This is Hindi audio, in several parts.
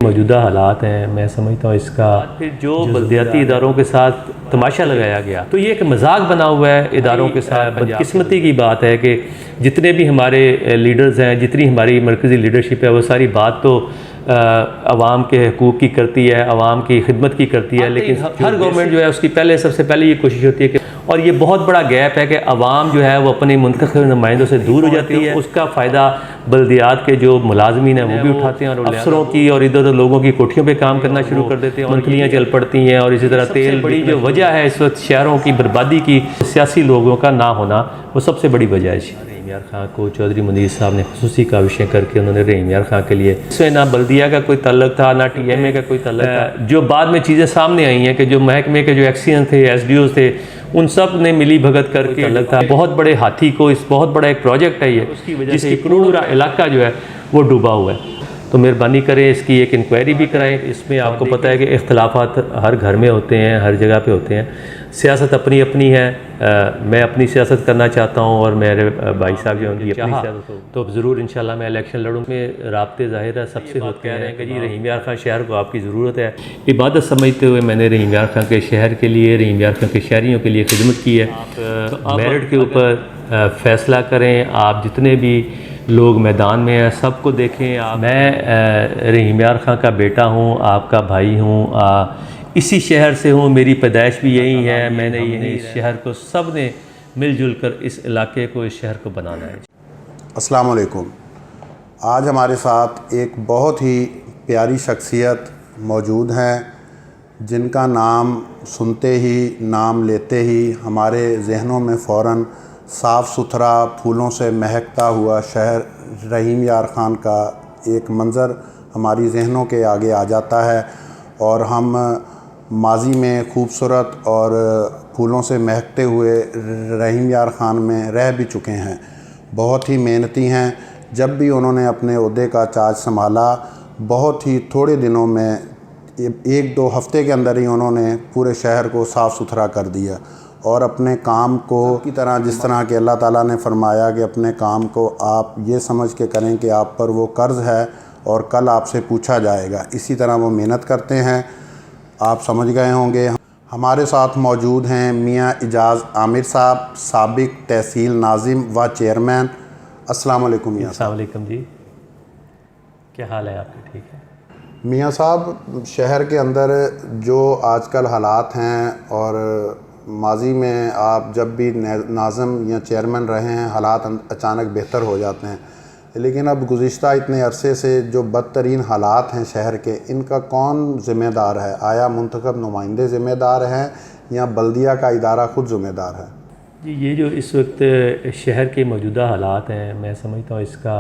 मौजूदा हालात हैं, मैं समझता हूँ इसका फिर जो बल्दियाती इदारों के साथ तमाशा लगाया गया, तो ये एक मजाक बना हुआ है इदारों के साथ। बदकिस्मती की बात है कि जितने भी हमारे लीडर्स हैं, जितनी हमारी मरकज़ी लीडरशिप है, वो सारी बात तो आवाम के हकूक़ की करती है, आवाम की खिदमत की करती है, लेकिन हर गवर्नमेंट जो है उसकी सबसे पहले ये कोशिश होती है कि, और ये बहुत बड़ा गैप है कि आवाम जो है वो अपने मुंतखब नुमाइंदों से दूर हो जाती है। उसका फ़ायदा बल्दियात के जो मुलाजमीन हैं वो भी उठाते हैं और अफसरों की और इधर उधर लोगों की कोठियों पे काम करना शुरू कर देते हैं, मंथलियाँ चल पड़ती हैं। और इसी तरह तेल बड़ी जो वजह है इस वक्त शहरों की बर्बादी की, सियासी लोगों का ना होना, वो सबसे बड़ी वजह है। रहीम यार खां को चौधरी मुनीर साहब ने खुसूसी काविशें करके उन्होंने रहीम यार खां के लिए, इसमें ना बल्दिया का कोई तल्लक था, ना TMA का कोई तल्लक था। जो बाद में चीज़ें सामने आई हैं कि जो महकमे के जो एक्सीएन थे, SDOs थे, उन सब ने मिली भगत करके अलग था। बहुत बड़े हाथी को, इस बहुत बड़ा एक प्रोजेक्ट है ये, जिसकी पूरा इलाका जो है वो डूबा हुआ है। तो मेहरबानी करें इसकी एक इंक्वायरी भी कराएं। इसमें आपको पता है कि इख्तलाफात हर घर में होते हैं, हर जगह पे होते हैं। सियासत अपनी अपनी है, मैं अपनी सियासत करना चाहता हूँ और मेरे भाई साहब जो उनकी अपनी सियासत हो, तो ज़रूर इंशाल्लाह मैं इलेक्शन लड़ूँ। में राब्ते ज़ाहिर है सबसे होते हैं कि जी रहीम यार खां शहर को आपकी ज़रूरत है। इबादत समझते हुए मैंने रहीम यार खां के शहर के लिए, रहीम यार खां के शहरियों के लिए खिदमत की है। तो मेरिट के ऊपर फ़ैसला करें। आप जितने भी लोग मैदान में हैं सबको देखें। मैं रहीम यार खां का बेटा हूँ, आपका भाई हूँ, इसी शहर से हूँ, मेरी पैदाइश भी यही है। मैंने यही इस शहर को सब ने मिलजुल कर इस इलाके को, इस शहर को बनाना है। अस्सलाम वालेकुम। आज हमारे साथ एक बहुत ही प्यारी शख्सियत मौजूद हैं, जिनका नाम सुनते ही, नाम लेते ही हमारे जहनों में फ़ौरन साफ़ सुथरा फूलों से महकता हुआ शहर रहीम यार खान का एक मंज़र हमारी जहनों के आगे आ जाता है। और हम माजी में खूबसूरत और फूलों से महकते हुए रहीम यार खान में रह भी चुके हैं। बहुत ही मेहनती हैं। जब भी उन्होंने अपने ओहदे का चार्ज संभाला, बहुत ही थोड़े दिनों में, 1-2 हफ़्ते के अंदर ही उन्होंने पूरे शहर को साफ़ सुथरा कर दिया। और अपने काम को की तरह, जिस तरह के अल्लाह ताला ने फरमाया कि अपने काम को आप ये समझ के करें कि आप पर वो कर्ज़ है और कल आपसे पूछा जाएगा, इसी तरह वो मेहनत करते हैं। आप समझ गए होंगे। हमारे साथ मौजूद हैं मियाँ इजाज़ आमिर साहब, साबिक तहसील नाज़िम व चेयरमैन। अस्सलाम वालेकुम मियाँ साहब। अस्सलाम वालेकुम जी, क्या हाल है आपके? ठीक है मियाँ साहब, शहर के अंदर जो आजकल हालात हैं, और माजी में आप जब भी नाज़िम या चेयरमैन रहे हैं, हालात अचानक बेहतर हो जाते हैं, लेकिन अब गुज़िश्ता इतने अरसे से जो बदतरीन हालात हैं शहर के, इनका कौन ज़िम्मेदार है? आया मुंतखब नुमाइंदे ज़िम्मेदार हैं या बल्दिया का इदारा ख़ुद ज़िम्मेदार है? जी, ये जो इस वक्त शहर के मौजूदा हालात हैं, मैं समझता हूँ इसका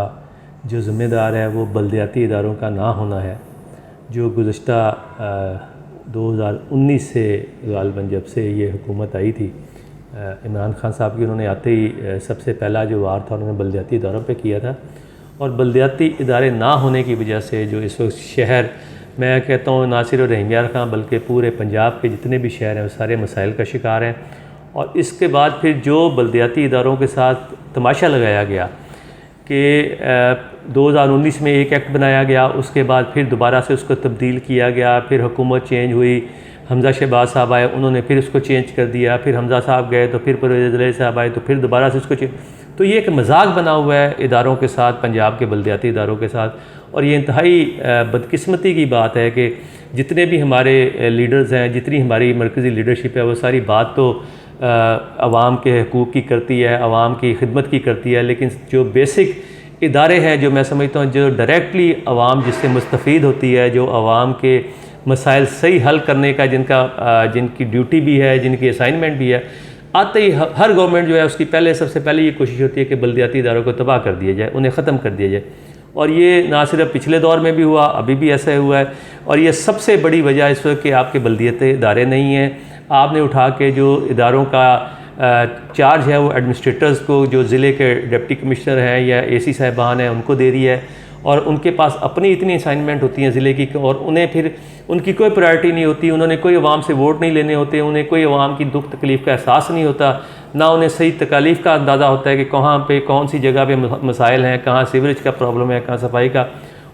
जो ज़िम्मेदार है वो बल्दियाती इदारों का ना होना है। जो गुज़िश्ता 2019 से ग़ालिबन जब से ये हुकूमत आई थी, इमरान खान साहब की, उन्होंने आते ही सबसे पहला जो वार था उन्होंने बल्दियाती इदारों पे किया था। और बल्दियाती इदारे ना होने की वजह से जो इस वक्त शहर, मैं कहता हूँ ना सिर्फ रहीम यार खां बल्कि पूरे पंजाब के जितने भी शहर हैं वो सारे मसाइल का शिकार हैं। और इसके बाद फिर जो बल्दियाती इदारों के साथ तमाशा लगाया गया कि 2019 में एक एक्ट बनाया गया, उसके बाद फिर दोबारा से उसको तब्दील किया गया, फिर हुकूमत चेंज हुई, हमज़ा शहबाज साहब आए, उन्होंने फिर उसको चेंज कर दिया, फिर हमज़ा साहब गए तो फिर परवेज़ इलाही साहब आए तो फिर दोबारा से उसको चेंज। तो ये एक मजाक बना हुआ है इदारों के साथ, पंजाब के बल्दियाती इदारों के साथ। और ये इंतहाई बदकिस्मती की बात है कि जितने भी हमारे लीडर्स हैं, जितनी हमारी मरकज़ी लीडरशिप है, वो सारी बात तो आवाम के हकूक़ की करती है, आवाम की खिदमत की करती है, लेकिन जो बेसिक इदारे हैं, जो मैं समझता हूँ जो डायरेक्टली आवाम जिससे मुस्तफ़ीद होती है, जो आवाम के मसाइल सही हल करने का जिनकी ड्यूटी भी है, जिनकी असाइनमेंट भी है, आते ही हर गवर्नमेंट जो है उसकी सबसे पहले ये कोशिश होती है कि बल्दियाती इदारों को तबाह कर दिया जाए, उन्हें ख़त्म कर दिया जाए। और ये ना सिर्फ पिछले दौर में भी हुआ, अभी भी ऐसा हुआ है। और ये सबसे बड़ी वजह इस वक्त कि आपके बल्दियाती इदारे नहीं हैं। आपने उठा के जो इदारों का चार्ज है वो एडमिनिस्ट्रेटर्स को, जो ज़िले के डिप्टी कमिश्नर हैं या AC साहिबान हैं, उनको दे दी है। और उनके पास अपनी इतनी असाइनमेंट होती हैं ज़िले की, और उन्हें फिर उनकी कोई प्रायोरिटी नहीं होती, उन्होंने कोई अवाम से वोट नहीं लेने होते, उन्हें कोई अवाम की दुख तकलीफ़ का एहसास नहीं होता, ना उन्हें सही तकालीफ़ का अंदाज़ा होता है कि कहाँ पे कौन सी जगह पे मसाइल हैं, कहाँ सीवरेज का प्रॉब्लम है, कहाँ सफाई का।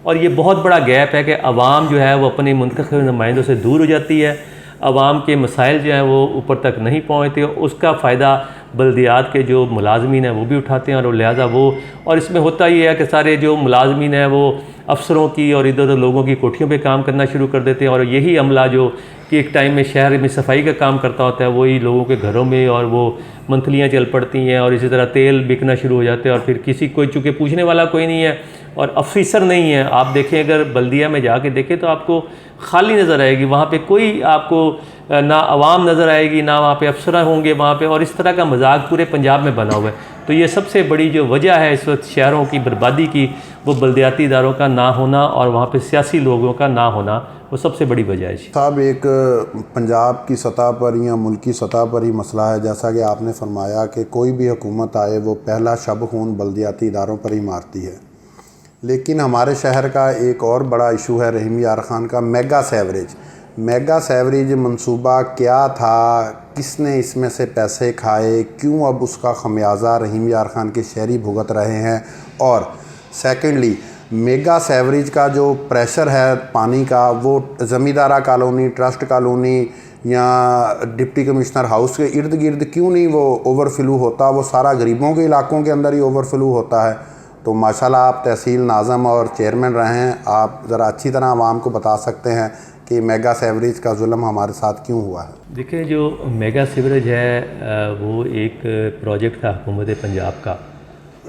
और ये बहुत बड़ा गैप है कि अवाम जो है वो अपने मुंतखब नुमाइंदों से दूर हो जाती है, अवाम के मसाइल जो हैं वो ऊपर तक नहीं पहुँचते, उसका फ़ायदा बल्दियात के जो मुलाजमीन हैं वो भी उठाते हैं और लिहाजा वो, और इसमें होता ये है कि सारे जो मुलाजमीन हैं वो अफसरों की और इधर उधर लोगों की कोठियों पे काम करना शुरू कर देते हैं, और यही अमला जो कि एक टाइम में शहर में सफाई का काम करता होता है वही लोगों के घरों में, और वो मंथलियाँ चल पड़ती हैं और इसी तरह तेल बिकना शुरू हो जाते हैं, और फिर किसी कोई चूँकि पूछने वाला कोई नहीं है और अफसर नहीं है। आप देखें अगर बल्दिया में जाके देखें तो आपको खाली नज़र आएगी, वहाँ पे कोई आपको ना आवाम नज़र आएगी, ना वहाँ पे अफसर होंगे वहाँ पे, और इस तरह का मजाक पूरे पंजाब में बना हुआ है। तो ये सबसे बड़ी जो वजह है इस वक्त शहरों की बर्बादी की, वो बल्दियाती इदारों का ना होना और वहाँ पे सियासी लोगों का ना होना, वो सबसे बड़ी वजह है। साहब, एक पंजाब की सतह पर या मुल्क की सतह पर ही मसला है, जैसा कि आपने फरमाया कि कोई भी हुकूमत आए वो पहला शब खून बल्दियाती इदारों पर ही मारती है। लेकिन हमारे शहर का एक और बड़ा इशू है रहीम यार खान का, मेगा सेवरेज। मेगा सेवरेज मंसूबा क्या था, किसने इसमें से पैसे खाए, क्यों अब उसका खमियाजा रहीम यार खान के शहरी भुगत रहे हैं? और सेकेंडली, मेगा सेवरेज का जो प्रेशर है पानी का, वो ज़मींदारा कॉलोनी, ट्रस्ट कॉलोनी या डिप्टी कमिश्नर हाउस के इर्द गिर्द क्यों नहीं वो ओवरफ्लो होता? वो सारा गरीबों के इलाकों के अंदर ही ओवरफ्लो होता है। तो माशाल्लाह आप तहसील नाज़म और चेयरमैन रहे हैं, आप ज़रा अच्छी तरह आवाम को बता सकते हैं कि मेगा सेवरेज का जुल्म हमारे साथ क्यों हुआ है। देखिए, जो मेगा सीवरेज है वो एक प्रोजेक्ट था हुकूमत पंजाब का,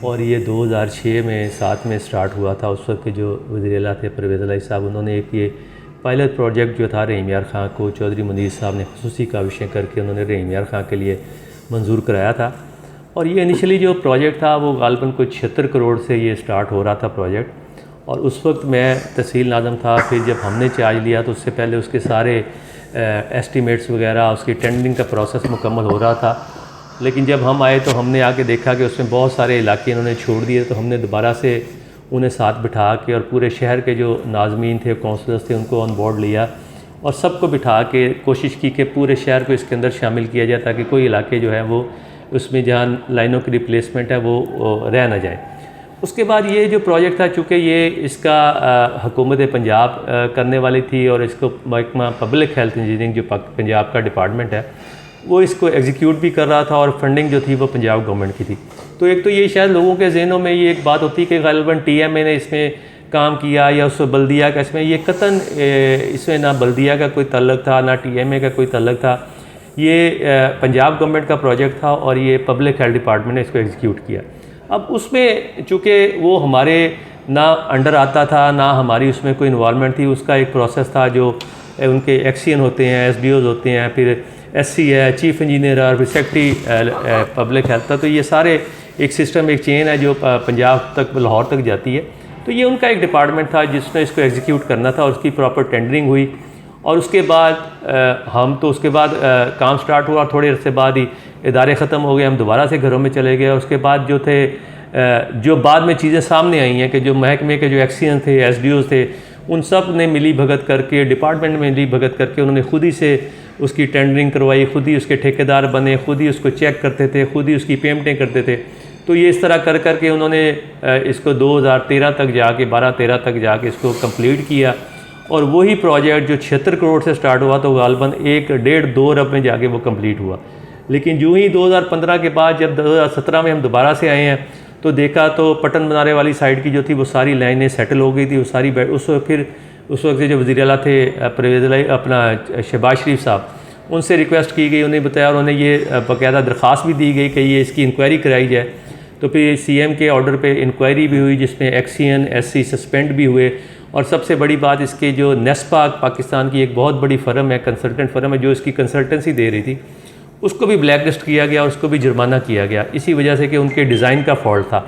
और ये 2006 में 7 में स्टार्ट हुआ था। उस वक्त के जो वज़ीर-ए-आला थे परवेज़ इलाही साहब, उन्होंने एक ये पायलट प्रोजेक्ट जो था रहीम यार खां को चौधरी मुनीर साहब ने खुसूसी काविशें करके उन्होंने रहीम यार खां के लिए मंजूर कराया था। और ये इनिशियली जो प्रोजेक्ट था वो गालबन कुछ 76 करोड़ से ये स्टार्ट हो रहा था प्रोजेक्ट, और उस वक्त मैं तहसील नाज़म था। फिर जब हमने चार्ज लिया तो उससे पहले उसके सारे एस्टीमेट्स वगैरह, उसकी टेंडरिंग का प्रोसेस मुकम्मल हो रहा था। लेकिन जब हम आए तो हमने आके देखा कि उसमें बहुत सारे इलाके इन्होंने छोड़ दिए, तो हमने दोबारा से उन्हें साथ बिठा के और पूरे शहर के जो नाज़मीन थे, काउंसलर्स थे, उनको ऑन बोर्ड लिया और सबको बिठा के कोशिश की कि पूरे शहर को इसके अंदर शामिल किया जाए, ताकि कोई इलाके जो है वो उसमें जहाँ लाइनों की रिप्लेसमेंट है वो रह ना जाए। उसके बाद ये जो प्रोजेक्ट था, चूँकि ये इसका हुकूमत पंजाब करने वाली थी और इसको महकमा पब्लिक हेल्थ इंजीनियरिंग जो पंजाब का डिपार्टमेंट है वो इसको एग्जीक्यूट भी कर रहा था, और फंडिंग जो थी वो पंजाब गवर्नमेंट की थी। तो एक तो ये शायद लोगों के जहनों में ये एक बात होती है कि ग़ालिबन TMA ने इसमें काम किया या उस बल्दिया का, इसमें ये कतन इसमें ना बल्दिया का कोई तल्लक था ना TMA का कोई तल्लक था। ये पंजाब गवर्नमेंट का प्रोजेक्ट था और ये पब्लिक हेल्थ डिपार्टमेंट ने इसको एग्जीक्यूट किया। अब उसमें चूँकि वो हमारे ना अंडर आता था ना हमारी उसमें कोई इन्वॉल्वमेंट थी, उसका एक प्रोसेस था जो उनके एक्सीएन होते हैं, SDOs होते हैं, फिर SC है, चीफ इंजीनियर और फिर सेक्रेटरी पब्लिक हेल्थ था। तो ये सारे एक सिस्टम, एक चेन है जो पंजाब तक, लाहौर तक जाती है। तो ये उनका एक डिपार्टमेंट था जिसने इसको एग्जीक्यूट करना था और उसकी प्रॉपर टेंडरिंग हुई। और उसके बाद हम तो उसके बाद काम स्टार्ट हुआ, थोड़े अरसे बाद ही इदारे ख़त्म हो गए, हम दोबारा से घरों में चले गए। उसके बाद जो थे जो बाद में चीज़ें सामने आई हैं कि जो महकमे के जो एक्सीएन थे, SDOs थे, उन सब ने मिली भगत करके, डिपार्टमेंट में मिली भगत करके उन्होंने खुद ही से उसकी टेंडरिंग करवाई, खुद ही उसके ठेकेदार बने, खुद ही उसको चेक करते थे, खुद ही उसकी पेमेंटें करते थे। तो ये इस तरह कर करके उन्होंने इसको 2013 तक जाके 12-13 तक जाके इसको कंप्लीट किया। और वही प्रोजेक्ट जो 76 करोड़ से स्टार्ट हुआ तो गालबन 1-1.5-2 अरब में जाके वो कंप्लीट हुआ। लेकिन जो ही 2015 के बाद जब 2017 में हम दोबारा से आए हैं तो देखा तो पटन बनारे वाली साइड की जो थी वो सारी लाइनें सेटल हो गई थी, वो सारी उस वक्त से जो वज़ीर-ए-आला थे परवेज़ अपना शहबाज शरीफ साहब, उनसे रिक्वेस्ट की गई, उन्हें बताया, उन्होंने ये बाकायदा दरख्वास्त भी दी गई कि ये इसकी इंक्वायरी कराई जाए। तो फिर CM के ऑर्डर पे इंक्वायरी भी हुई जिसमें एक्सीएन SC सस्पेंड भी हुए। और सबसे बड़ी बात, इसके जो नेस्पाक पाकिस्तान की एक बहुत बड़ी फ़र्म है, कंसल्टेंट फ़र्म है, जो इसकी कंसल्टेंसी दे रही थी, उसको भी ब्लैक लिस्ट किया गया और उसको भी जुर्माना किया गया इसी वजह से कि उनके डिज़ाइन का फॉल्ट था।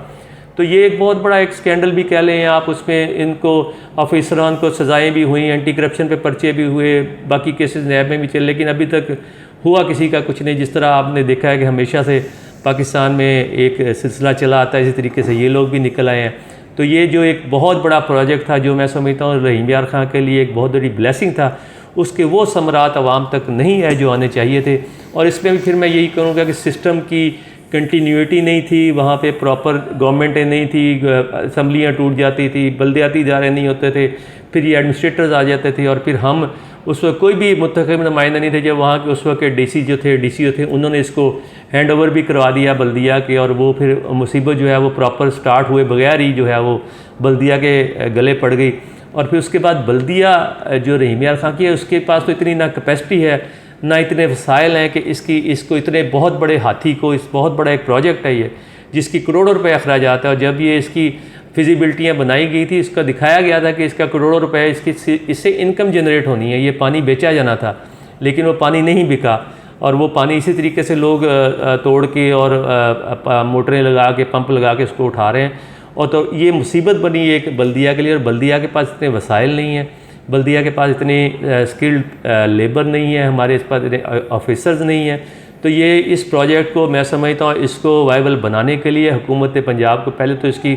तो ये एक बहुत बड़ा एक स्कैंडल भी कह लें आप। उसमें इनको ऑफिसरान को सज़ाएँ भी हुई, एंटी करप्शन पे पर्चे भी हुए, बाकी केसेस नैब में भी चले, लेकिन अभी तक हुआ किसी का कुछ नहीं। जिस तरह आपने देखा है कि हमेशा से पाकिस्तान में एक सिलसिला चला आता है, इसी तरीके से ये लोग भी निकल आए हैं। तो ये जो एक बहुत बड़ा प्रोजेक्ट था, जो मैं समझता हूँ रहीम यार खां के लिए एक बहुत बड़ी ब्लेसिंग था, उसके वो समरात आवाम तक नहीं है जो आने चाहिए थे। और इसमें भी फिर मैं यही कहूँगा कि सिस्टम की कंटिन्यूटी नहीं थी, वहाँ पे प्रॉपर गवर्नमेंटें नहीं थी, असम्बलियाँ टूट जाती थी, बल्दियाती इदारे नहीं होते थे, फिर ये एडमिनिस्ट्रेटर्स आ जाते थे और फिर हम उस वक्त कोई भी मुंतखब नुमाइंदा नहीं थे। जब वहाँ के उस वक्त के डीसी जो थे उन्होंने इसको हैंड ओवर भी करवा दिया बल्दिया के, और वो फिर मुसीबत जो है वो प्रॉपर स्टार्ट हुए बगैर ही जो है वो बल्दिया के गले पड़ गई। और फिर उसके बाद बल्दिया जो रहीम यार खां की है उसके पास तो इतनी ना कैपेसिटी है ना इतने वसाइल हैं कि इसको इतने बहुत बड़े हाथी को, इस बहुत बड़ा एक प्रोजेक्ट है ये जिसकी करोड़ों रुपए अखराजात है। और जब ये इसकी फिजिबिलिटियाँ बनाई गई थी, इसका दिखाया गया था कि इसका करोड़ों रुपए इससे इनकम जनरेट होनी है, ये पानी बेचा जाना था, लेकिन वो पानी नहीं बिका और वो पानी इसी तरीके से लोग तोड़ के और मोटरें लगा के, पंप लगा के इसको उठा रहे हैं। और तो ये मुसीबत बनी एक बल्दिया के लिए, और बल्दिया के पास इतने वसाइल नहीं हैं, बल्दिया के पास इतनी स्किल्ड लेबर नहीं है, हमारे इस पास इतने ऑफिसर्स नहीं हैं। तो ये इस प्रोजेक्ट को मैं समझता हूँ इसको वाइबल बनाने के लिए हुकूमत पंजाब को पहले तो इसकी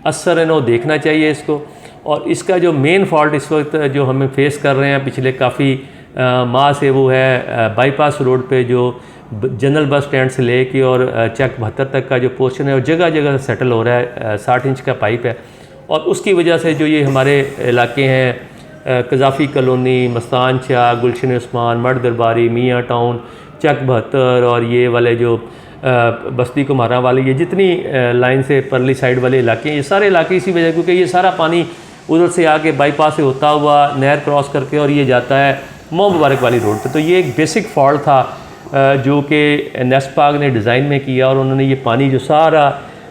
असर है ना देखना चाहिए इसको। और इसका जो मेन फॉल्ट इस वक्त जो हमें फेस कर रहे हैं पिछले काफ़ी माह से, वो है बाईपास रोड पे जो जनरल बस स्टैंड से ले के और चक 72 तक का जो पोर्शन है और जगह जगह सेटल हो रहा है, 60 इंच का पाइप है। और उसकी वजह से जो ये हमारे इलाके हैं कज़ाफ़ी कॉलोनी, मस्तान शाह, गुलशन उस्मान, मर्द दरबारी, मियाँ टाउन, चक 72 और ये वाले जो बस्ती कुम्हारा वाले, ये जितनी लाइन से परली साइड वाले इलाके हैं, ये सारे इलाके इसी वजह, क्योंकि ये सारा पानी उधर से आके बाईपास से होता हुआ नहर क्रॉस करके और ये जाता है मोह मुबारक वाली रोड पे। तो ये एक बेसिक फॉल्ट था जो कि नेस्पाग ने डिज़ाइन में किया, और उन्होंने ये पानी जो सारा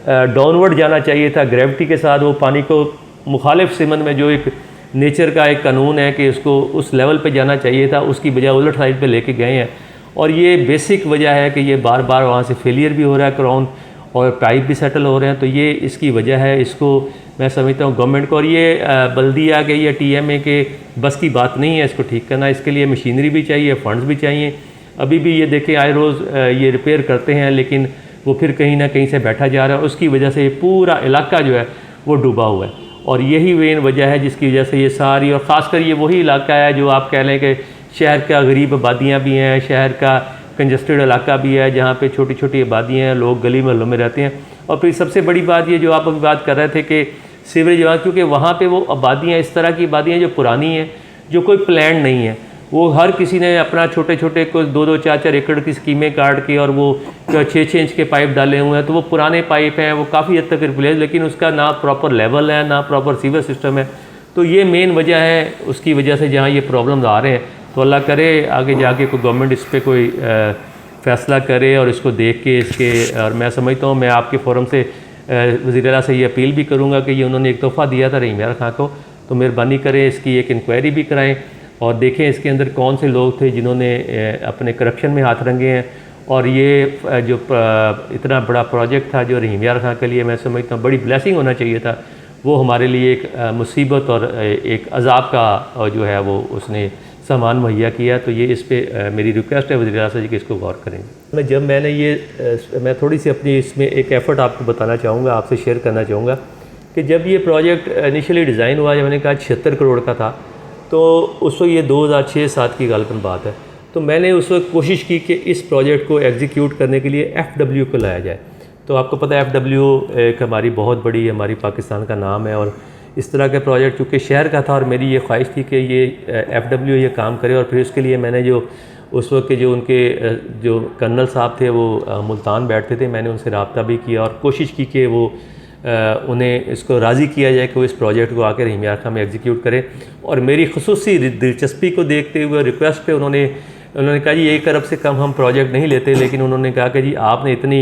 डाउनवर्ड जाना चाहिए था ग्रेविटी के साथ, वो पानी को मुखालिफ सिमत में जो एक नेचर का एक कानून है कि उसको उस लेवल पे जाना चाहिए था, उसकी बजाय उलट साइड पे लेके गए हैं। और ये बेसिक वजह है कि ये बार बार वहाँ से फेलियर भी हो रहा है क्राउन, और पाइप भी सेटल हो रहे हैं। तो ये इसकी वजह है, इसको मैं समझता हूँ गवर्नमेंट को, और ये बल्दिया के या TMA के बस की बात नहीं है इसको ठीक करना। इसके लिए मशीनरी भी चाहिए, फंड्स भी चाहिए। अभी भी ये देखें आए रोज़ ये रिपेयर करते हैं, लेकिन वो फिर कहीं ना कहीं से बैठा जा रहा है, उसकी वजह से ये पूरा इलाका जो है वो डूबा हुआ है। और यही मेन वजह है जिसकी वजह से ये सारी, और ख़ासकर ये वही इलाका है जो आप कह लें कि शहर का गरीब आबादियाँ भी हैं, शहर का कंजस्टेड इलाका भी है, जहाँ पे छोटी छोटी आबादियाँ हैं, लोग गली मोहल्लों में रहते हैं। और फिर सबसे बड़ी बात ये जो आप अभी बात कर रहे थे कि सीवरेज वहाँ, क्योंकि वहाँ पे वो आबादियाँ इस तरह की आबादियाँ जो पुरानी हैं, जो कोई प्लान नहीं है, वो हर किसी ने अपना छोटे छोटे कुछ 2-2, 4-4 एकड़ की स्कीमें काट के और वो 6-6 इंच के पाइप डाले हुए हैं। तो वो पुराने पाइप हैं, वो काफ़ी हद तक रिप्लेस, लेकिन उसका ना प्रॉपर लेवल है, ना प्रॉपर सीवर सिस्टम है। तो ये मेन वजह है, उसकी वजह से जहाँ ये प्रॉब्लम्स आ रहे हैं। तो अल्लाह करे आगे जाके कोई गवर्नमेंट इस पर कोई फ़ैसला करे और इसको देख के इसके, और मैं समझता हूँ मैं आपके फोरम से वज़ीर आला से ये अपील भी करूँगा कि ये उन्होंने एक तोहफ़ा दिया था रहीम यार खां को, तो मेहरबानी करें इसकी एक इंक्वायरी भी कराएं और देखें इसके अंदर कौन से लोग थे जिन्होंने अपने करप्शन में हाथ रंगे हैं। और ये जो इतना बड़ा प्रोजेक्ट था जो रहीम यार खां के लिए मैं समझता हूँ बड़ी ब्लेसिंग होना चाहिए था, वो हमारे लिए एक मुसीबत और एक अजाब का जो है वो उसने सामान मुहैया किया। तो ये इस पर मेरी रिक्वेस्ट है वज़ीर आला से कि इसको गौर करें। जब मैंने मैं थोड़ी सी अपनी इसमें एक एफ़र्ट आपको बताना चाहूँगा, आपसे शेयर करना चाहूँगा कि जब ये प्रोजेक्ट इनिशियली डिज़ाइन हुआ, जब मैंने कहा 76 करोड़ का था, तो उस वक्त ये 2006-07 की गालकन बात है। तो मैंने उस वक्त कोशिश की कि इस प्रोजेक्ट को एग्जीक्यूट करने के लिए FW को लाया जाए। तो आपको पता है FW एक हमारी बहुत बड़ी, हमारी पाकिस्तान का नाम है, और इस तरह के प्रोजेक्ट चूँकि शहर का था और मेरी ये ख्वाहिश थी कि ये FW ये काम करे। और फिर उसके लिए मैंने जो उस वक्त के जो उनके जो कर्नल साहब थे वो मुल्तान बैठते थे, मैंने उनसे रब्ता भी किया और कोशिश की कि वो उन्हें इसको राज़ी किया जाए कि वो इस प्रोजेक्ट को आकर रहीम यार खां में एग्जीक्यूट करें। और मेरी खुसूसी दिलचस्पी को देखते हुए रिक्वेस्ट पे उन्होंने कहा जी 1 अरब से कम हम प्रोजेक्ट नहीं लेते, लेकिन उन्होंने कहा कि जी आपने इतनी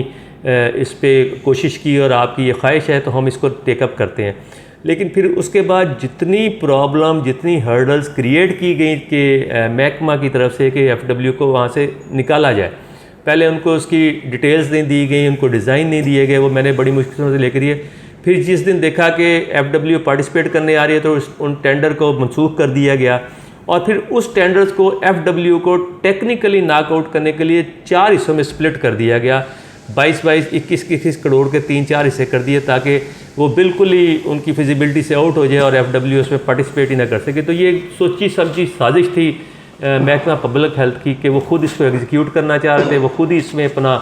इस पर कोशिश की और आपकी ये ख्वाहिश है तो हम इसको टेकअप करते हैं। लेकिन फिर उसके बाद जितनी प्रॉब्लम, जितनी हर्डल्स क्रिएट की गई कि महकमा की तरफ से कि FW को वहाँ से निकाला जाए, पहले उनको उसकी डिटेल्स नहीं दी गई, उनको डिज़ाइन नहीं दिए गए, वो मैंने बड़ी मुश्किलों से लेकर दिए। फिर जिस दिन देखा कि FW पार्टिसिपेट करने आ रही है तो उन टेंडर को मनसूख कर दिया गया, और फिर उस टेंडर्स को FW को टेक्निकली नॉकआउट करने के लिए 4 हिस्सों में स्प्लिट कर दिया गया। 22-22, 21-21 करोड़ के 3-4 हिस्से कर दिए ताकि वो बिल्कुल ही उनकी फिजिबिलिटी से आउट हो जाए और FW उसमें पार्टिसिपेट ही ना कर सके। तो ये सोची समझी साजिश थी महकमा पब्लिक हेल्थ की कि वो खुद इसको एग्जीक्यूट करना चाह रहे थे, वो खुद ही इसमें अपना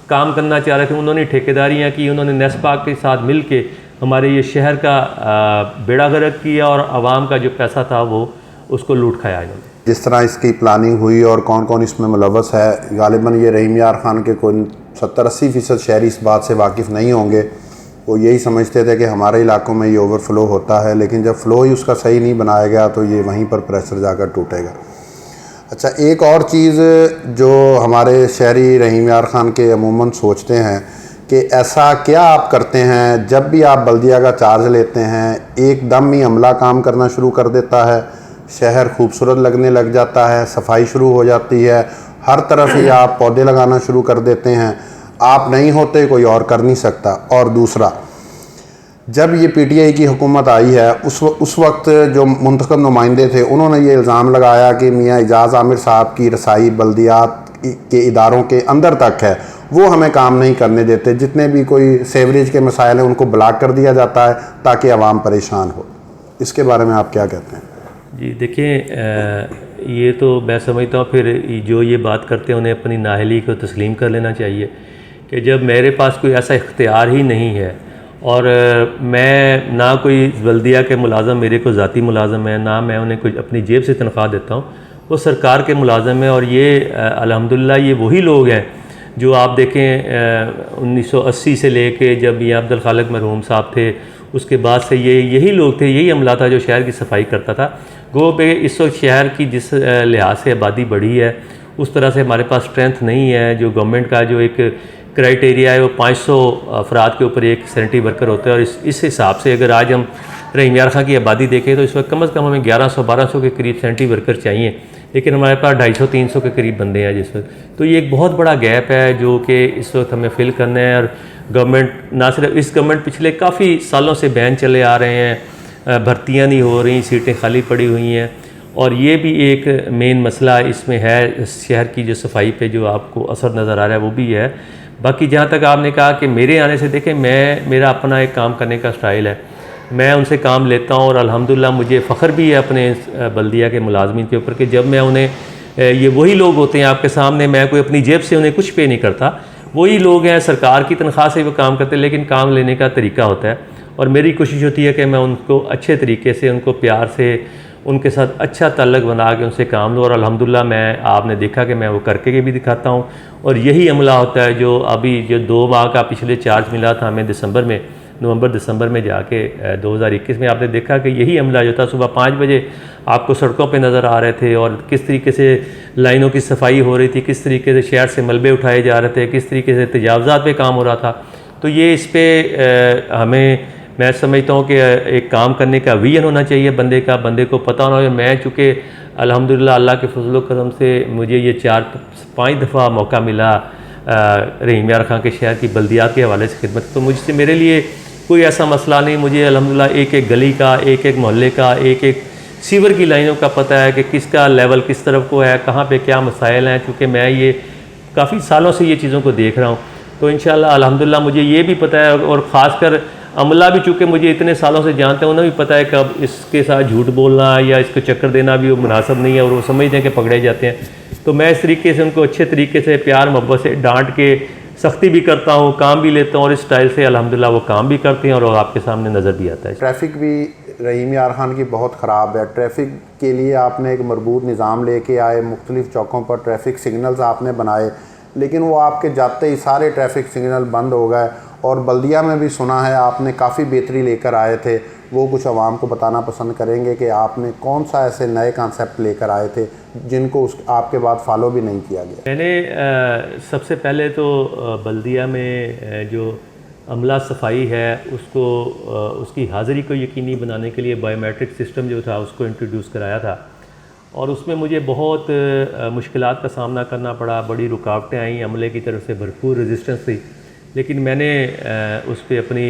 काम करना चाह रहे थे, उन्होंने ठेकेदारियाँ की, उन्होंने नेस्पा के साथ मिल के हमारे ये शहर का बेड़ा गर्क किया और आवाम का जो पैसा था वो उसको लूट खाया इन्होंने। जिस तरह इसकी प्लानिंग हुई और कौन कौन इसमें मुलव्वस है, गालिबन ये रहीम यार खान के कोई 70-80% शहरी इस बात से वाकिफ़ नहीं होंगे। वो यही समझते थे कि हमारे इलाकों में ये ओवरफ्लो होता है, लेकिन जब फ़्लो ही उसका सही नहीं बनाया गया तो ये वहीं पर प्रेशर जाकर टूटेगा। अच्छा, एक और चीज़ जो हमारे शहरी रहीम यार खान के अमूमन सोचते हैं कि ऐसा क्या आप करते हैं जब भी आप बल्दिया का चार्ज लेते हैं एकदम ही अमला काम करना शुरू कर देता है, शहर खूबसूरत लगने लग जाता है, सफाई शुरू हो जाती है, हर तरफ ही आप पौधे लगाना शुरू कर देते हैं, आप नहीं होते कोई और कर नहीं सकता। और दूसरा, जब ये पीटीआई की हुकूमत आई है उस वक्त जो मुंतखब नुमाइंदे थे उन्होंने ये इल्ज़ाम लगाया कि मियाँ एजाज़ आमिर साहब की रसाई बल्दियात के इदारों के अंदर तक है, वो हमें काम नहीं करने देते, जितने भी कोई सेवरेज के मसाइल हैं उनको ब्लॉक कर दिया जाता है ताकि आवाम परेशान हो। इसके बारे में आप क्या कहते हैं? जी देखिए, ये तो मैं समझता हूँ फिर जो ये बात करते हैं उन्हें अपनी नाअहली को तस्लीम कर लेना चाहिए कि जब मेरे पास कोई ऐसा इख्तियार ही नहीं है और मैं ना कोई बल्दिया के मुलाजम मेरे को ज़ाती मुलाजम है, ना मैं उन्हें कोई अपनी जेब से तनख्वाह देता हूँ, वो सरकार के मुलाजम है। और ये अल्हम्दुलिल्लाह ये वही लोग हैं जो आप देखें 1980 से लेके जब मियाँ अब्दुल खालिक मरहूम साहब थे उसके बाद से यही लोग थे, यही अमला था जो शहर की सफाई करता था। गो पे इस वक्त शहर की जिस लिहाज से आबादी बढ़ी है उस तरह से हमारे पास स्ट्रेंथ नहीं है। जो गवर्नमेंट का जो एक क्राइटेरिया है वो 500 अफराद के ऊपर एक सैनिटरी वर्कर होता है और इस हिसाब से अगर आज हम रहीम यार खां की आबादी देखें तो इस वक्त कम से कम हमें 1100-1200 के करीब सैनिटरी वर्कर चाहिए, लेकिन हमारे पास 250-300 के करीब बंदे हैं जिस वक्त। तो ये एक बहुत बड़ा गैप है जो कि इस वक्त हमें फिल करना है। और गवर्नमेंट ना सिर्फ इस गवर्नमेंट पिछले काफ़ी सालों से बैन चले आ रहे हैं, भर्तियाँ नहीं हो रही, सीटें खाली पड़ी हुई हैं और ये भी एक मेन मसला इसमें है। शहर की जो सफाई पे जो आपको असर नज़र आ रहा है वो भी है। बाकी जहाँ तक आपने कहा कि मेरे आने से देखें, मेरा अपना एक काम करने का स्टाइल है, मैं उनसे काम लेता हूँ और अल्हम्दुलिल्लाह मुझे फ़ख्र भी है अपने बल्दिया के मुलाजमीन के ऊपर कि जब मैं उन्हें, ये वही लोग होते हैं आपके सामने, मैं कोई अपनी जेब से उन्हें कुछ पे नहीं करता, वही लोग हैं सरकार की तनख्वाह से वो काम करते हैं, लेकिन काम लेने का तरीका होता है। और मेरी कोशिश होती है कि मैं उनको अच्छे तरीके से, उनको प्यार से, उनके साथ अच्छा ताल्लुक़ बना के उनसे काम लूँ। और अल्हम्दुलिल्लाह मैं, आपने देखा कि मैं वो करके भी दिखाता हूँ। और यही अमला होता है जो अभी जो 2 माह का पिछले चार्ज मिला था हमें नवंबर-दिसंबर में जाके 2021 में, आपने देखा कि यही अमला जो था सुबह 5 बजे आपको सड़कों पे नज़र आ रहे थे और किस तरीके से लाइनों की सफाई हो रही थी, किस तरीके से शहर से मलबे उठाए जा रहे थे, किस तरीके से तजावज़ात पे काम हो रहा था। तो ये इस पर हमें, मैं समझता हूँ कि एक काम करने का विजन होना चाहिए बंदे को पता होना। मैं चूँकि अल्हम्दुलिल्लाह अल्लाह के फजल करम से मुझे ये 4-5 दफ़ा मौका मिला रहीम यार खां के शहर की बल्दियात के हवाले से खिदमत, तो मुझसे मेरे लिए कोई ऐसा मसला नहीं। मुझे अल्हम्दुलिल्लाह एक एक गली का, एक एक मोहल्ले का, एक एक सीवर की लाइनों का पता है कि किसका लेवल किस तरफ को है, कहाँ पे क्या मसाइल हैं, क्योंकि मैं ये काफ़ी सालों से ये चीज़ों को देख रहा हूँ। तो इंशाअल्लाह अल्हम्दुलिल्लाह मुझे ये भी पता है और ख़ासकर अमला भी चूँकि मुझे इतने सालों से जानते हैं, उन्हें भी पता है कि अब इसके साथ झूठ बोलना या इसको चक्कर देना भी वो मुनासिब नहीं है और वो समझते हैं कि पकड़े जाते हैं। तो मैं इस तरीके से उनको अच्छे तरीके से प्यार मोहब्बत से डांट के सख्ती भी करता हूँ, काम भी लेता हूँ और इस स्टाइल से अल्हम्दुलिल्लाह वो काम भी करते हैं और आपके सामने नज़र भी आता है। ट्रैफिक भी रहीम यार खान की बहुत ख़राब है। ट्रैफिक के लिए आपने एक मरबूत निज़ाम लेके आए, मुख्तलिफ़ चौकों पर ट्रैफिक सिग्नल्स आपने बनाए, लेकिन वो आपके जाते ही सारे ट्रैफिक सिग्नल बंद हो गए। और बल्दिया में भी सुना है आपने काफ़ी बेहतरी लेकर आए थे, वो कुछ आवाम को बताना पसंद करेंगे कि आपने कौन सा ऐसे नए कॉन्सेप्ट लेकर आए थे जिनको आपके बाद फॉलो भी नहीं किया गया? मैंने सबसे पहले तो बल्दिया में जो अमला सफाई है उसको, उसकी हाज़िरी को यकीनी बनाने के लिए बायोमेट्रिक सिस्टम जो था उसको इंट्रोड्यूस कराया था और उसमें मुझे बहुत मुश्किलात का सामना करना पड़ा, बड़ी रुकावटें आई, अमले की तरफ से भरपूर रेजिस्टेंस थी, लेकिन मैंने उस पर अपनी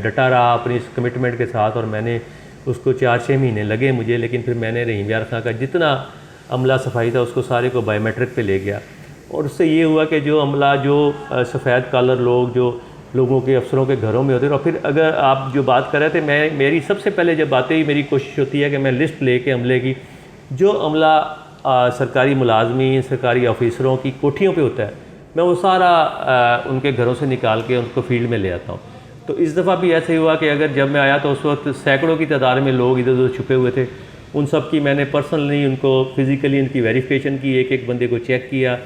डटा रहा अपनी इस कमिटमेंट के साथ और मैंने उसको 4-6 महीने लगे मुझे, लेकिन फिर मैंने रहीम यार खां का जितना अमला सफाई था उसको सारे को बायोमेट्रिक पे ले गया और उससे ये हुआ कि जो अमला, जो सफ़ेद कॉलर लोग जो लोगों के, अफसरों के घरों में होते हैं। और फिर अगर आप जो बात कर रहे थे, मेरी सबसे पहले जब बातें ही मेरी कोशिश होती है कि मैं लिस्ट लेके अमले की, जो अमला सरकारी मुलाजमीन, सरकारी ऑफिसरों की कोठियों पे होता है, मैं वो सारा उनके घरों से निकाल के उनको फील्ड में ले आता हूँ। तो इस दफ़ा भी ऐसे ही हुआ कि अगर जब मैं आया तो उस वक्त सैकड़ों की तादाद में लोग इधर उधर छुपे हुए थे। उन सब की मैंने पर्सनली उनको फ़िज़िकली उनकी वेरिफिकेशन की, एक एक बंदे को चेक किया,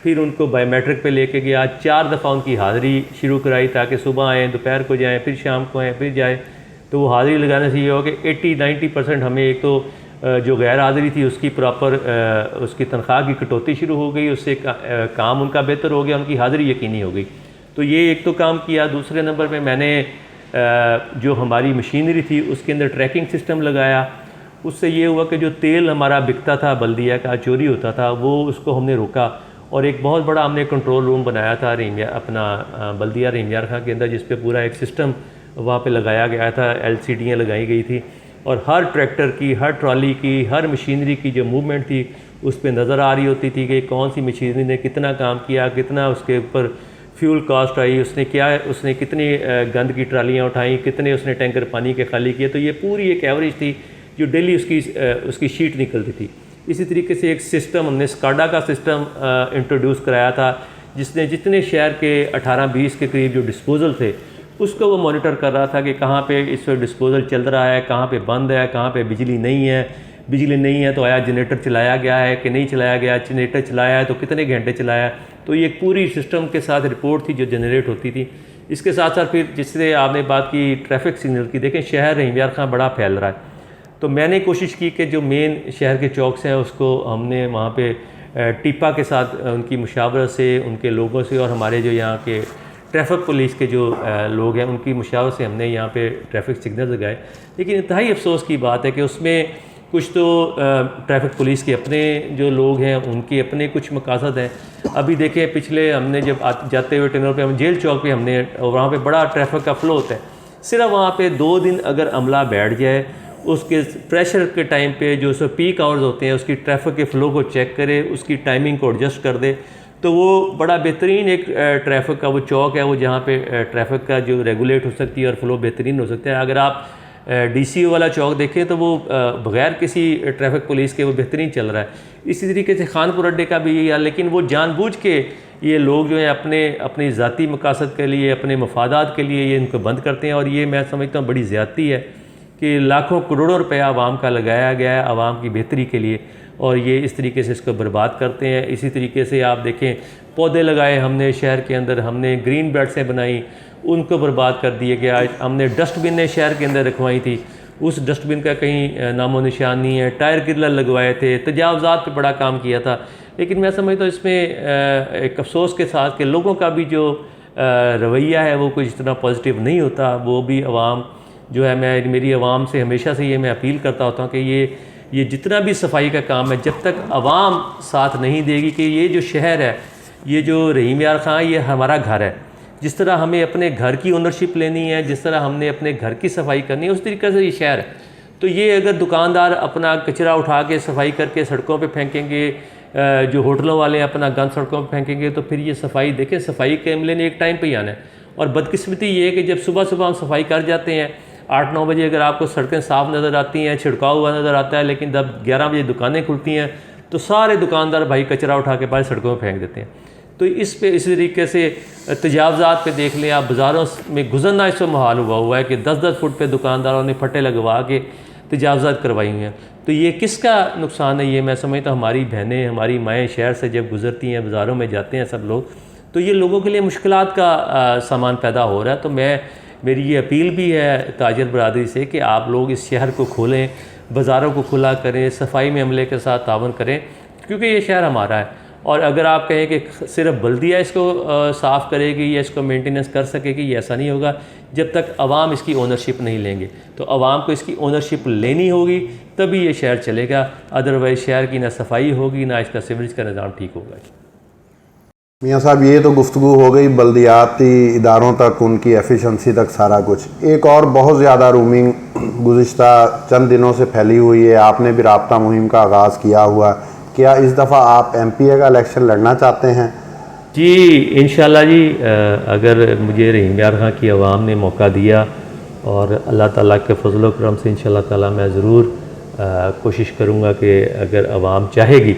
फिर उनको बायोमेट्रिक पे लेके गया, 4 दफ़ा उनकी हाज़िरी शुरू कराई ताकि सुबह आएँ, दोपहर को जाएँ, फिर शाम को आएँ, फिर जाएँ। तो वो हाज़िरी लगाने से ये हो कि 80-90% हमें एक तो जो गैर हाज़िरी थी उसकी प्रॉपर उसकी तनख्वाह की कटौती शुरू हो गई, उससे काम उनका बेहतर हो गया, उनकी हाज़िरी यकीनी हो गई। तो ये एक तो काम किया। दूसरे नंबर पे मैंने जो हमारी मशीनरी थी उसके अंदर ट्रैकिंग सिस्टम लगाया। उससे ये हुआ कि जो तेल हमारा बिकता था, बल्दिया का चोरी होता था, वो उसको हमने रोका और एक बहुत बड़ा हमने कंट्रोल रूम बनाया था अपना बल्दिया रहीमयार खां के अंदर, जिस पे पूरा एक सिस्टम वहाँ पे लगाया गया था, LCDयाँ लगाई गई थी और हर ट्रैक्टर की, हर ट्रॉली की, हर मशीनरी की जो मूवमेंट थी उस पर नज़र आ रही होती थी कि कौन सी मशीनरी ने कितना काम किया, कितना उसके ऊपर फ्यूल कॉस्ट आई, उसने कितनी गंद की ट्रालियाँ उठाई, कितने उसने टैंकर पानी के खाली किए। तो ये पूरी एक एवरेज थी जो डेली उसकी शीट निकलती थी। इसी तरीके से एक सिस्टम हमने स्काडा का सिस्टम इंट्रोड्यूस कराया था, जिसने जितने शहर के 18-20 के करीब जो डिस्पोज़ल थे उसको वो मॉनिटर कर रहा था कि कहाँ पे इस वक्त डिस्पोज़ल चल रहा है, कहाँ पे बंद है, कहाँ पे बिजली नहीं है। बिजली नहीं है तो आया जनरेटर चलाया गया है कि नहीं चलाया गया, जनरेटर चलाया है तो कितने घंटे चलाया। तो ये एक पूरी सिस्टम के साथ रिपोर्ट थी जो जनरेट होती थी। इसके साथ साथ फिर जिससे आपने बात की ट्रैफिक सिग्नल की, देखें शहर रहीमयार खां बड़ा फैल रहा है, तो मैंने कोशिश की कि जो मेन शहर के चौक्स हैं उसको हमने वहाँ पे टिपा के साथ उनकी मुशावरत से, उनके लोगों से और हमारे जो यहाँ के ट्रैफिक पुलिस के जो लोग हैं उनकी मुशावरत से हमने यहाँ पे ट्रैफिक सिग्नल लगाए। लेकिन इंतहाई अफसोस की बात है कि उसमें कुछ तो ट्रैफिक पुलिस के अपने जो लोग हैं उनके अपने कुछ मकासद हैं। अभी देखें पिछले हमने जब जाते हुए टनल पे हम जेल चौक पे हमने, वहाँ पे बड़ा ट्रैफिक का फ़्लो होता है, सिर्फ वहाँ पे 2 दिन अगर अमला बैठ जाए उसके प्रेशर के टाइम पे जो सो पीक आवर्स होते हैं उसकी ट्रैफिक के फ़्लो को चेक करे, उसकी टाइमिंग को एडजस्ट कर दे, तो वो बड़ा बेहतरीन एक ट्रैफिक का वो चौक है वो जहाँ पे ट्रैफिक का जो रेगुलेट हो सकती है और फ़्लो बेहतरीन हो सकता है। अगर आप DCO वाला चौक देखें तो वो बग़ैर किसी ट्रैफिक पुलिस के वो बेहतरीन चल रहा है। इसी तरीके से खानपुर अड्डे का भी यही हाल, लेकिन वो जानबूझ के ये लोग जो हैं अपनी ज़ाती मकासद के लिए, अपने मफादात के लिए ये इनको बंद करते हैं। और ये मैं समझता हूँ बड़ी ज़्यादती है कि लाखों करोड़ों रुपया आवाम का लगाया गया है आवाम की बेहतरी के लिए और ये इस तरीके से इसको बर्बाद करते हैं। इसी तरीके से आप देखें पौधे लगाए हमने शहर के अंदर, हमने ग्रीन बेल्ट्सें बनाई, उनको बर्बाद कर दिया गया। हमने डस्टबिन शहर के अंदर रखवाई थी, उस डस्टबिन का कहीं नामो निशान नहीं है। टायर किलर लगवाए थे, तजावज़ात पे बड़ा काम किया था। लेकिन मैं समझता हूँ इसमें एक अफसोस के साथ कि लोगों का भी जो रवैया है वो कुछ इतना पॉजिटिव नहीं होता। वो भी आवाम जो है, मेरी आवाम से हमेशा से ये मैं अपील करता होता हूँ कि ये जितना भी सफाई का काम है, जब तक आवाम साथ नहीं देगी कि ये जो शहर है, ये जो रहीमयार खां, ये हमारा घर है। जिस तरह हमें अपने घर की ओनरशिप लेनी है, जिस तरह हमने अपने घर की सफाई करनी है, उस तरीके से ये शहर है। तो ये अगर दुकानदार अपना कचरा उठा के सफाई करके सड़कों पे फेंकेंगे, जो होटलों वाले अपना गंद सड़कों पे फेंकेंगे, तो फिर ये सफाई, देखें सफाई के अमले ने एक टाइम पे ही आना है। और बदकिस्मती ये है कि जब सुबह सुबह हम सफाई कर जाते हैं 8-9 बजे, अगर आपको सड़कें साफ़ नज़र आती हैं, छिड़काव हुआ नज़र आता है, लेकिन जब 11 बजे दुकानें खुलती हैं तो सारे दुकानदार भाई कचरा उठा के बाहर सड़कों में फेंक देते हैं। तो इस तरीके से तजावज़ात पे देख लें आप, बाज़ारों में गुजरना इस माहौल हुआ है कि 10-10 फुट पे दुकानदारों ने फटे लगवा के तजावज़ात करवाई हुई हैं। तो ये किसका नुकसान है? ये मैं समझता हूँ हमारी बहनें, हमारी माएँ शहर से जब गुज़रती हैं, बाज़ारों में जाते हैं सब लोग, तो ये लोगों के लिए मुश्किलात का सामान पैदा हो रहा है। तो मेरी ये अपील भी है ताजर बरादरी से कि आप लोग इस शहर को खोलें, बाज़ारों को खुला करें, सफाई में अमले के साथ तावन करें, क्योंकि ये शहर हमारा है। और अगर आप कहें कि सिर्फ बल्दिया इसको साफ़ करेगी या इसको मेंटेनेंस कर सकेगी, ये ऐसा नहीं होगा जब तक आवाम इसकी ओनरशिप नहीं लेंगे। तो आवाम को इसकी ओनरशिप लेनी होगी तभी ये शहर चलेगा, अदरवाइज़ शहर की ना सफाई होगी, ना इसका सीवरेज का निज़ाम ठीक होगा। मियाँ साहब, ये तो गुफ्तगू हो गई बल्दियाती इदारों तक, उनकी एफिशिएंसी तक सारा कुछ। एक और बहुत ज़्यादा रूमिंग गुज़िश्ता चंद दिनों से फैली हुई है, आपने भी राब्ता मुहिम का आगाज़ किया हुआ, क्या इस दफ़ा आप MPA का इलेक्शन लड़ना चाहते हैं? जी इंशाल्लाह जी, अगर मुझे रहीमयार खां की आवाम ने मौका दिया और अल्लाह ताला के फजल व करम से इंशाल्लाह ताला मैं ज़रूर कोशिश करूँगा कि अगर आवाम चाहेगी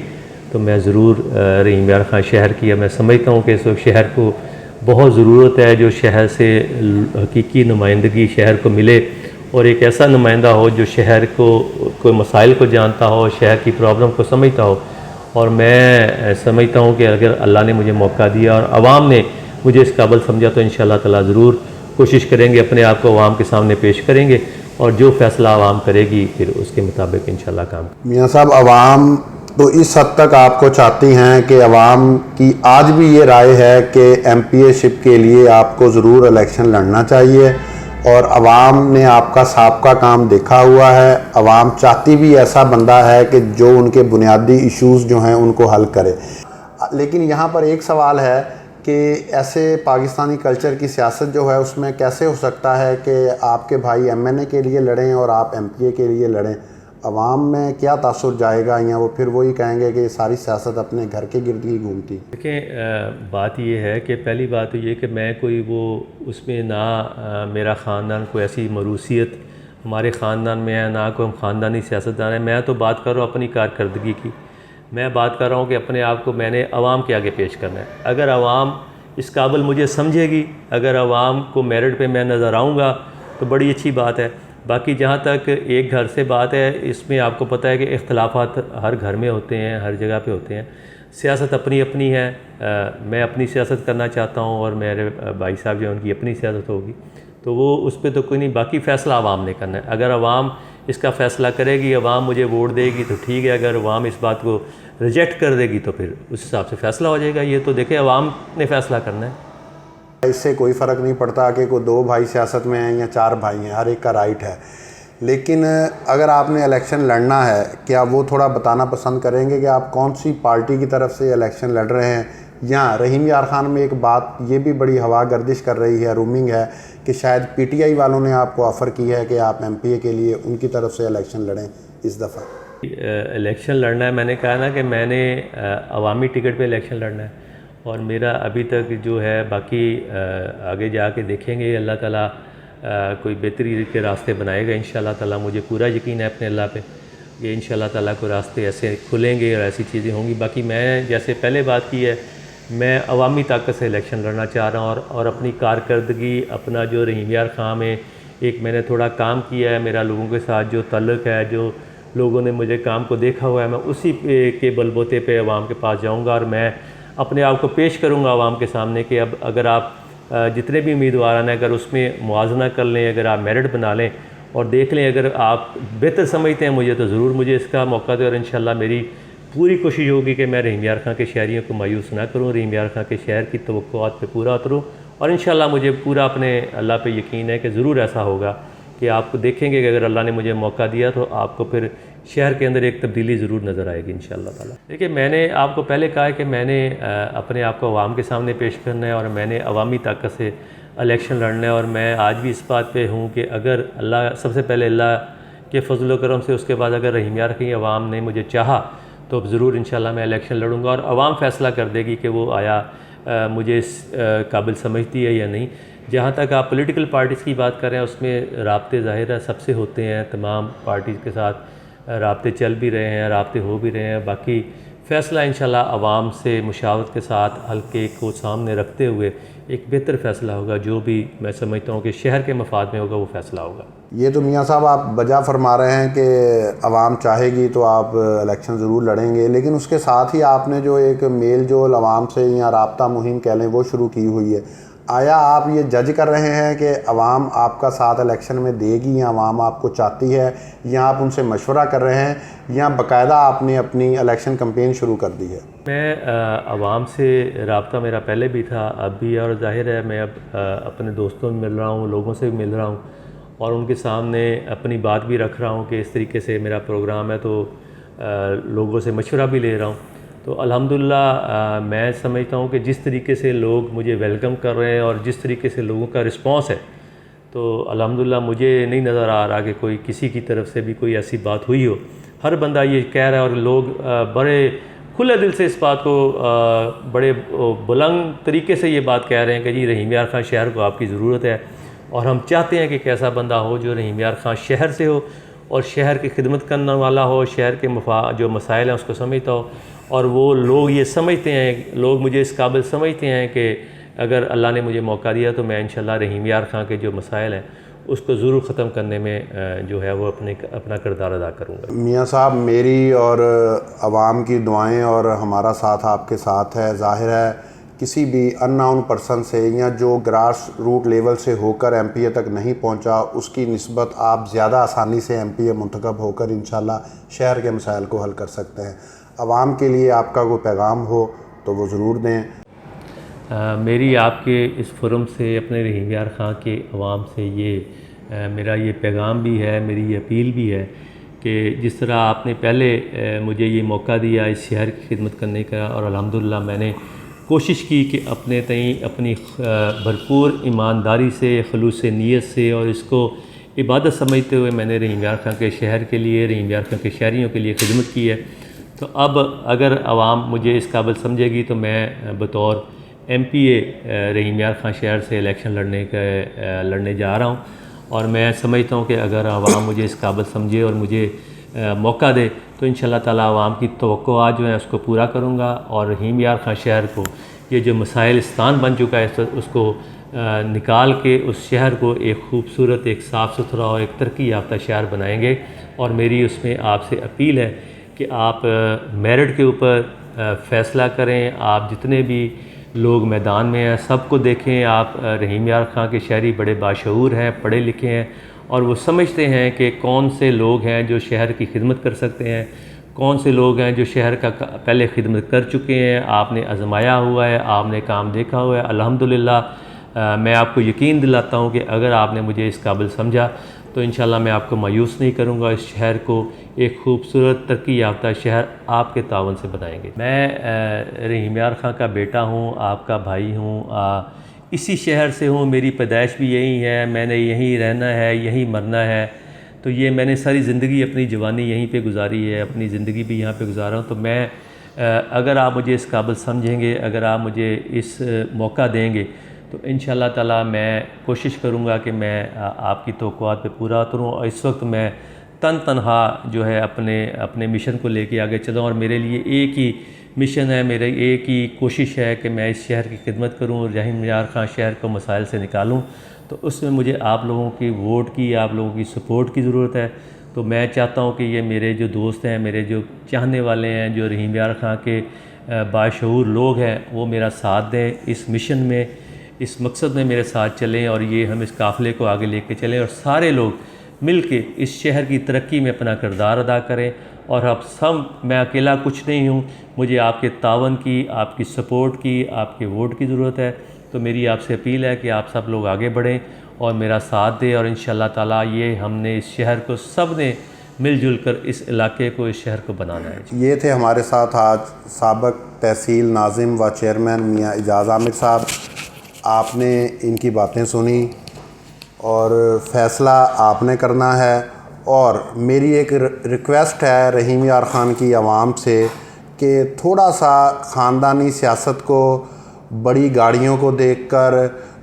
तो मैं ज़रूर रहीम यार ख़ान शहर की मैं समझता हूँ कि इस वक्त शहर को बहुत ज़रूरत है जो शहर से हकीकी नुमाइंदगी शहर को मिले और एक ऐसा नुमाइंदा हो जो शहर को कोई मसाइल को जानता हो, शहर की प्रॉब्लम को समझता हो। और मैं समझता हूँ कि अगर अल्लाह ने मुझे मौका दिया और आवाम ने मुझे इस काबिल समझा तो इंशाअल्लाह ताला ज़रूर कोशिश करेंगे, अपने आप को आवाम के सामने पेश करेंगे और जो फ़ैसला आवाम करेगी फिर उसके मुताबिक इंशाअल्लाह काम। मियाँ साहब, आवाम तो इस हद तक आपको चाहती हैं कि आवाम की आज भी ये राय है कि एमपीए-शिप के लिए आपको ज़रूर इलेक्शन लड़ना चाहिए और आवाम ने आपका साबका काम देखा हुआ है। आवाम चाहती भी ऐसा बंदा है कि जो उनके बुनियादी इश्यूज़ जो हैं उनको हल करे। लेकिन यहाँ पर एक सवाल है कि ऐसे पाकिस्तानी कल्चर की सियासत जो है उसमें कैसे हो सकता है कि आपके भाई एमएनए के लिए लड़ें और आप एमपीए के लिए लड़ें। अवाम में क्या तासुर जाएगा, या वो फिर वही कहेंगे कि सारी सियासत अपने घर के गिर्द ही घूमती। देखें, बात ये है कि पहली बात तो ये कि मैं कोई वो उसमें ना मेरा ख़ानदान कोई ऐसी मरूसियत हमारे ख़ानदान में है, ना कोई हम ख़ानदानी सियासतदान है। मैं तो बात कर रहा हूँ अपनी कारकर्दगी की। मैं बात कर रहा हूँ कि अपने आप को मैंने आवाम के आगे पेश करना है। अगर आवाम इस काबिल मुझे समझेगी, अगर आवाम को मेरिट पे मैं नज़र आऊँगा तो बड़ी अच्छी बात है। बाकी जहाँ तक एक घर से बात है, इसमें आपको पता है कि इख्तलाफात हर घर में होते हैं, हर जगह पे होते हैं। सियासत अपनी अपनी है। मैं अपनी सियासत करना चाहता हूँ और मेरे भाई साहब जो उनकी अपनी सियासत होगी, तो वो उस पर तो कोई नहीं। बाकी फ़ैसला आवाम ने करना है। अगर आवाम इसका फ़ैसला करेगी, आवाम मुझे वोट देगी तो ठीक है। अगर आवाम इस बात को रिजेक्ट कर देगी तो फिर उस हिसाब से फ़ैसला हो जाएगा। ये तो देखें, आवाम ने फ़ैसला करना है। इससे कोई फ़र्क नहीं पड़ता कि कोई 2 भाई सियासत में हैं या 4 भाई हैं, हर एक का राइट है। लेकिन अगर आपने इलेक्शन लड़ना है, क्या वो थोड़ा बताना पसंद करेंगे कि आप कौन सी पार्टी की तरफ से इलेक्शन लड़ रहे हैं? या रहीम यार ख़ान में एक बात ये भी बड़ी हवा गर्दिश कर रही है, रूमिंग है कि शायद पीटीआई वालों ने आपको ऑफ़र की है कि आप एमपीए के लिए उनकी तरफ से इलेक्शन लड़ें इस दफ़ा। इलेक्शन लड़ना है, मैंने कहा ना कि मैंने अवामी टिकट पे इलेक्शन लड़ना है और मेरा अभी तक जो है बाकी आगे जाके देखेंगे। अल्लाह ताला कोई बेहतरी के रास्ते बनाएगा इंशाअल्लाह ताला। मुझे पूरा यकीन है अपने अल्लाह पे कि इंशाअल्लाह ताला को रास्ते ऐसे खुलेंगे और ऐसी चीज़ें होंगी। बाकी मैं जैसे पहले बात की है, मैं अवामी ताकत से इलेक्शन लड़ना चाह रहा हूँ और अपनी कारकर्दगी, अपना जो रहीम यार ख़ान में एक मैंने थोड़ा काम किया है, मेरा लोगों के साथ जो ताल्लुक़ है, जो लोगों ने मुझे काम को देखा हुआ है, मैं उसी के बलबूते पे आवाम के पास जाऊंगा और मैं अपने आप को पेश करूंगा आवाम के सामने कि अब अगर आप जितने भी उम्मीदवार हैं अगर उसमें मुआवजना कर लें, अगर आप मेरिट बना लें और देख लें, अगर आप बेहतर समझते हैं मुझे तो ज़रूर मुझे इसका मौका दें। और इंशाअल्लाह मेरी पूरी कोशिश होगी कि मैं रहीम यार ख़ान के शहरियों को मायूस ना करूँ, रहीम यार ख़ान के शहर की तवक्कुआत पे पूरा उतरूँ और इंशाअल्लाह मुझे पूरा अपने अल्लाह पे यकीन है कि ज़रूर ऐसा होगा कि आपको देखेंगे कि अगर अल्लाह ने मुझे मौका दिया तो आपको फिर शहर के अंदर एक तब्दीली ज़रूर नज़र आएगी इंशाअल्लाह ताला। देखिए, मैंने आपको पहले कहा है कि मैंने अपने आप को आवाम के सामने पेश करना है और मैंने अवामी ताकत से इलेक्शन लड़ना है और मैं आज भी इस बात पे हूँ कि अगर अल्लाह, सबसे पहले अल्लाह के फजल करम से, उसके बाद अगर रहीम यार की आवाम ने मुझे चाहा तो ज़रूर इंशाअल्लाह मैं इलेक्शन लड़ूंगा और आवाम फ़ैसला कर देगी कि वो आया मुझे इस काबिल समझती है या नहीं। जहाँ तक आप पॉलिटिकल पार्टीज़ की बात कर रहे हैं, उसमें राब्ते ज़ाहिर है सबसे होते हैं, तमाम पार्टीज़ के साथ राब्ते चल भी रहे हैं, राब्ते हो भी रहे हैं। बाकी फ़ैसला इंशाल्लाह आवाम से मुशावरत के साथ हल्के को सामने रखते हुए एक बेहतर फ़ैसला होगा, जो भी मैं समझता हूँ कि शहर के मफाद में होगा वो फ़ैसला होगा। ये तो मियाँ साहब आप बजा फरमा रहे हैं कि आवाम चाहेगी तो आप इलेक्शन ज़रूर लड़ेंगे, लेकिन उसके साथ ही आपने जो एक मेल जोल आवाम से या राब्ता मुहिम कह लें वो शुरू की हुई है। आया आप ये जज कर रहे हैं कि आवाम आपका साथ इलेक्शन में देगी या आवाम आपको चाहती है, या आप उनसे मशवरा कर रहे हैं, या बाकायदा आपने अपनी इलेक्शन कैंपेन शुरू कर दी है? मैं आवाम से रब्ता मेरा पहले भी था, अब भी, और ज़ाहिर है मैं अब अपने दोस्तों में मिल रहा हूँ, लोगों से भी मिल रहा हूँ और उनके सामने अपनी बात भी रख रहा हूँ कि इस तरीके से मेरा प्रोग्राम है, तो लोगों से मशवरा भी ले रहा हूँ। तो अल्हम्दुलिल्लाह मैं समझता हूँ कि जिस तरीके से लोग मुझे वेलकम कर रहे हैं और जिस तरीके से लोगों का रिस्पांस है, तो अल्हम्दुलिल्लाह मुझे नहीं नज़र आ रहा कि कोई किसी की तरफ से भी कोई ऐसी बात हुई हो। हर बंदा ये कह रहा है और लोग बड़े खुले दिल से इस बात को बड़े बुलंद तरीके से ये बात कह रहे हैं कि जी रहीम यार ख़ान शहर को आपकी ज़रूरत है और हम चाहते हैं कि एक ऐसा बंदा हो जो रहीम यार ख़ान शहर से हो और शहर की खिदमत करने वाला हो, शहर के जो मसाइल हैं उसको समझता हो, और वो लोग ये समझते हैं, लोग मुझे इस काबिल समझते हैं कि अगर अल्लाह ने मुझे मौका दिया तो मैं इंशाल्लाह रहीम यार खां के जो मसाइल हैं उसको ज़रूर ख़त्म करने में जो है वो अपना किरदार अदा करूँगा। मियाँ साहब, मेरी और आवाम की दुआएं और हमारा साथ आपके साथ है। ज़ाहिर है किसी भी अननाउन पर्सन से या जो ग्रास रूट लेवल से होकर MPA तक नहीं पहुंचा, उसकी निस्बत आप ज़्यादा आसानी से MPA मुंतखब होकर इंशाल्लाह शहर के मसाइल को हल कर सकते हैं। आवाम के लिए आपका कोई पैगाम हो तो वो ज़रूर दें। मेरी आपके इस फोरम से अपने रहीम यार खां के अवाम से मेरा ये पैगाम भी है, मेरी ये अपील भी है कि जिस तरह आपने पहले मुझे ये मौका दिया इस शहर की खिदमत करने का, और अल्हम्दुलिल्लाह मैंने कोशिश की कि अपने तई अपनी भरपूर ईमानदारी से, खलूस नीयत से और इसको इबादत समझते हुए मैंने रहीम यार खां के शहर के लिए, रहीम यार खां के शहरियों के लिए खिदमत की है। तो अब अगर आवाम मुझे इस काबिल समझेगी तो मैं बतौर MPA रहीम यार खां शहर से इलेक्शन लड़ने जा रहा हूँ, और मैं समझता हूँ कि अगर आवाम मुझे इस काबिल समझे और मुझे मौका दे तो इंशाल्लाह ताला आवाम की तवक्कुआत जो है उसको पूरा करूँगा, और रहीम यार खां शहर को ये जो मसाइल स्थान बन चुका है उसको निकाल के उस शहर को एक खूबसूरत, एक साफ़ सुथरा और एक तरक्की याफ्ता शहर बनाएंगे। और मेरी उसमें आपसे अपील है कि आप मेरिट के ऊपर फ़ैसला करें। आप जितने भी लोग मैदान में हैं सबको देखें। आप रहीम यार खां के शहरी बड़े बाशऊर हैं, पढ़े लिखे हैं, और वो समझते हैं कि कौन से लोग हैं जो शहर की खिदमत कर सकते हैं, कौन से लोग हैं जो शहर का पहले खिदमत कर चुके हैं। आपने आजमाया हुआ है, आपने काम देखा हुआ है। अल्हम्दुलिल्लाह मैं आपको यकीन दिलाता हूँ कि अगर आपने मुझे इस काबिल समझा तो इंशाल्लाह मैं आपको मायूस नहीं करूँगा। इस शहर को एक खूबसूरत तरक्की याफ्ता शहर आपके तावन से बनाएंगे। मैं रहीम यार खां का बेटा हूँ, आपका भाई हूँ, इसी शहर से हूँ, मेरी पैदाइश भी यहीं है, मैंने यहीं रहना है, यहीं मरना है। तो ये मैंने सारी ज़िंदगी, अपनी जवानी यहीं पे गुजारी है, अपनी ज़िंदगी भी यहाँ पे गुजारा हूँ। तो मैं अगर आप मुझे इस काबिल समझेंगे, अगर आप मुझे इस मौका देंगे तो इंशाल्लाह ताला मैं कोशिश करूँगा कि मैं आपकी तवक्कुआत पे पूरा उतरूँ। और इस वक्त मैं तनहा जो है अपने मिशन को लेके आगे चलूँ, और मेरे लिए एक ही मिशन है, मेरी एक ही कोशिश है कि मैं इस शहर की खिदमत करूँ और रहीम यार खां शहर को मसाइल से निकालूँ। तो उसमें मुझे आप लोगों की वोट की, आप लोगों की सपोर्ट की ज़रूरत है। तो मैं चाहता हूँ कि ये मेरे जो दोस्त हैं, मेरे जो चाहने वाले हैं, जो रहीम यार खां के बाशऊर लोग हैं, वो मेरा साथ दें इस मिशन में, इस मकसद में मेरे साथ चलें, और ये हम इस काफ़िले को आगे लेके चलें और सारे लोग मिल के इस शहर की तरक्की में अपना किरदार अदा करें। और अब सब, मैं अकेला कुछ नहीं हूँ, मुझे आपके तावन की, आपकी सपोर्ट की, आपके वोट की ज़रूरत है। तो मेरी आपसे अपील है कि आप सब लोग आगे बढ़ें और मेरा साथ दें, और इंशाल्लाह ताला ये हमने इस शहर को सब ने मिलजुल कर इस इलाके को, इस शहर को बनाना है। ये थे हमारे साथ आज साबिक़ तहसील नाज़िम व चेयरमैन मियाँ इजाज़ आमिर साहब। आपने इनकी बातें सुनी और फ़ैसला आपने करना है। और मेरी एक रिक्वेस्ट है रहीम यार खान की आवाम से कि थोड़ा सा ख़ानदानी सियासत को, बड़ी गाड़ियों को देखकर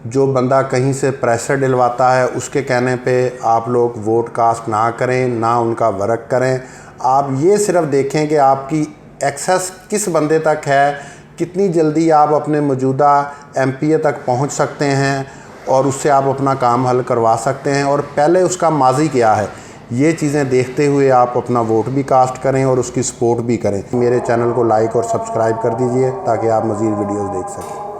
जो बंदा कहीं से प्रेशर दिलवाता है उसके कहने पे आप लोग वोट कास्ट ना करें, ना उनका वर्क करें। आप ये सिर्फ देखें कि आपकी एक्सेस किस बंदे तक है, कितनी जल्दी आप अपने मौजूदा MPA तक पहुंच सकते हैं और उससे आप अपना काम हल करवा सकते हैं, और पहले उसका माजी क्या है, ये चीज़ें देखते हुए आप अपना वोट भी कास्ट करें और उसकी सपोर्ट भी करें। मेरे चैनल को लाइक और सब्सक्राइब कर दीजिए ताकि आप मज़ीद वीडियोज़ देख सकें।